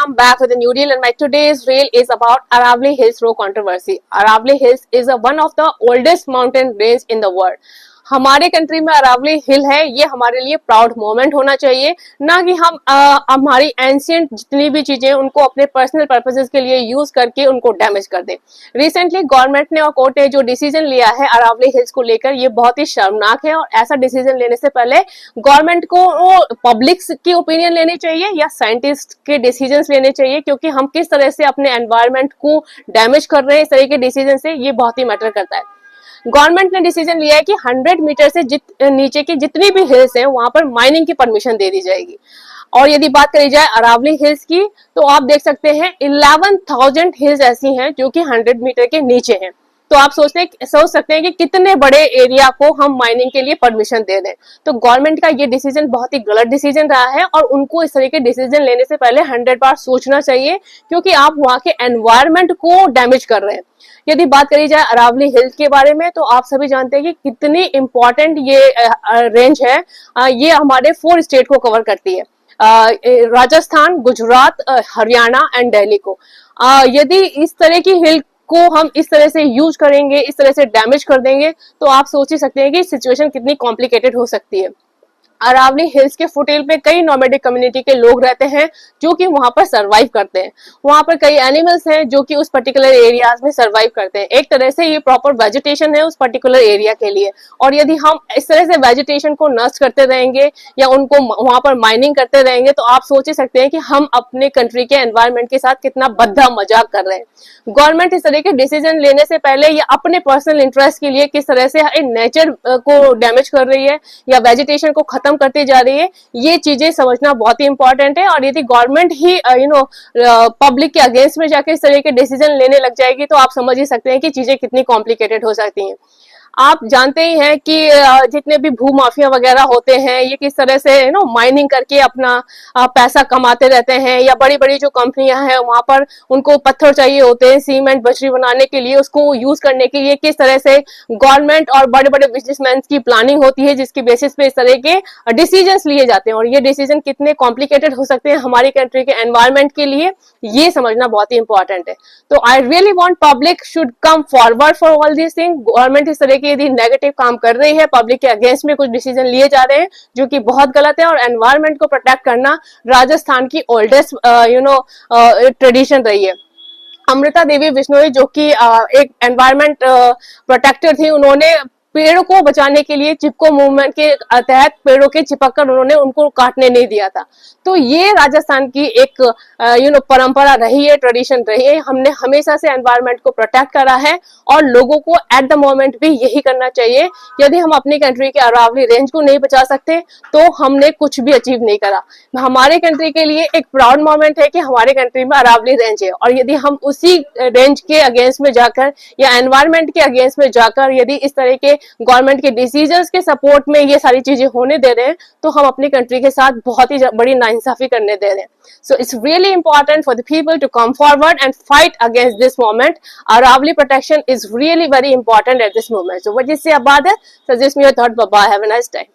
I'm back with a new reel, and my today's reel is about Aravalli Hills Row controversy. Aravalli Hills is one of the oldest mountain range in the world. हमारे country में अरावली हिल है, ये हमारे लिए proud moment होना चाहिए, ना कि हम हमारी एंशियंट जितनी भी चीजें उनको अपने पर्सनल पर्पसेस के लिए यूज करके उनको डैमेज कर दें। रिसेंटली गवर्नमेंट ने और कोर्ट ने जो डिसीजन लिया है अरावली हिल्स को लेकर, ये बहुत ही शर्मनाक है। और ऐसा डिसीजन लेने से पहले गवर्नमेंट को पब्लिक की ओपिनियन लेनी चाहिए या साइंटिस्ट के डिसीजन लेने चाहिए, क्योंकि हम किस तरह से अपने एनवायरमेंट को डैमेज कर रहे हैं इस तरह के डिसीजन से, ये बहुत ही मैटर करता है। गवर्नमेंट ने डिसीजन लिया है कि 100 मीटर से नीचे की जितनी भी हिल्स हैं वहां पर माइनिंग की परमिशन दे दी जाएगी। और यदि बात करी जाए अरावली हिल्स की, तो आप देख सकते हैं 11,000 हिल्स ऐसी हैं जो कि 100 मीटर के नीचे हैं। तो आप सोच सकते हैं कि कितने बड़े एरिया को हम माइनिंग के लिए परमिशन दे दें। तो गवर्नमेंट का ये डिसीजन बहुत ही गलत डिसीजन रहा है, और उनको इस तरह के डिसीजन लेने से पहले 100 बार सोचना चाहिए, क्योंकि आप वहां के एनवायरमेंट को डैमेज कर रहे हैं। यदि बात करी जाए अरावली हिल्स के बारे में, तो आप सभी जानते हैं कि कितनी इंपॉर्टेंट ये रेंज है। ये हमारे 4 स्टेट को कवर करती है, राजस्थान, गुजरात, हरियाणा एंड दिल्ली को। यदि इस तरह की हिल को हम इस तरह से यूज करेंगे, इस तरह से डैमेज कर देंगे, तो आप सोच ही सकते हैं कि सिचुएशन कितनी कॉम्प्लिकेटेड हो सकती है। अरावली हिल्स के फुटहिल पे कई नोमैडिक कम्युनिटी के लोग रहते हैं जो कि वहां पर सरवाइव करते हैं। वहां पर कई एनिमल्स हैं जो कि उस पर्टिकुलर एरियाज में सरवाइव करते हैं। एक तरह से ये प्रॉपर वेजिटेशन है उस पर्टिकुलर एरिया के लिए। और यदि हम इस तरह से वेजिटेशन को नष्ट करते रहेंगे या उनको वहां पर माइनिंग करते रहेंगे, तो आप सोच ही सकते हैं कि हम अपने कंट्री के एनवायरमेंट के साथ कितना भद्दा मजाक कर रहे हैं। गवर्नमेंट इस तरह के डिसीजन लेने से पहले या अपने पर्सनल इंटरेस्ट के लिए किस तरह से नेचर को डैमेज कर रही है या वेजिटेशन को खत्म करती जा रही है, ये चीजें समझना बहुत ही इंपॉर्टेंट है। और यदि गवर्नमेंट ही पब्लिक के अगेंस्ट में जाके इस तरह के डिसीजन लेने लग जाएगी, तो आप समझ ही सकते हैं कि चीजें कितनी कॉम्प्लिकेटेड हो सकती हैं। आप जानते ही हैं कि जितने भी भू माफिया वगैरह होते हैं, ये किस तरह से माइनिंग करके अपना पैसा कमाते रहते हैं। या बड़ी बड़ी जो कंपनियां हैं वहां पर उनको पत्थर चाहिए होते हैं सीमेंट बजरी बनाने के लिए, उसको यूज करने के लिए किस तरह से गवर्नमेंट और बड़े बड़े बिजनेसमैन की प्लानिंग होती है, जिसकी बेसिस पे इस तरह के डिसीजन लिए जाते हैं। और ये डिसीजन कितने कॉम्प्लिकेटेड हो सकते हैं हमारी कंट्री के एनवायरमेंट के लिए, ये समझना बहुत ही इंपॉर्टेंट है। तो I really want public should come forward for all this thing. Government इस तरह की यदि नेगेटिव काम कर रही है, पब्लिक के अगेंस्ट में कुछ डिसीजन लिए जा रहे हैं जो कि बहुत गलत है, और एनवायरमेंट को प्रोटेक्ट करना राजस्थान की ओल्डेस्ट ट्रेडिशन रही है। अमृता देवी बिश्नोई जो कि एक एनवायरमेंट प्रोटेक्टर थी, उन्होंने पेड़ों को बचाने के लिए चिपको मूवमेंट के तहत पेड़ों के चिपककर उन्होंने उनको काटने नहीं दिया था। तो ये राजस्थान की एक परंपरा रही है, ट्रेडिशन रही है। हमने हमेशा से एनवायरमेंट को प्रोटेक्ट करा है, और लोगों को एट द मोमेंट भी यही करना चाहिए। यदि हम अपनी कंट्री के अरावली रेंज को नहीं बचा सकते, तो हमने कुछ भी अचीव नहीं करा। हमारे कंट्री के लिए एक प्राउड मोमेंट है कि हमारे कंट्री में अरावली रेंज है, और यदि हम उसी रेंज के अगेंस्ट में जाकर या एनवायरमेंट के अगेंस्ट में जाकर यदि इस तरह के गवर्नमेंट के डिसीजंस के सपोर्ट में ये सारी चीजें होने दे रहे हैं, तो हम अपनी कंट्री के साथ बहुत ही बड़ी नाइंसाफी करने दे रहे हैं। So it's really important for the people to come forward and fight against this movement. Aravalli protection is really very important at this movement. So what you say about that? Suggest me your thought. Bye bye, have a nice day.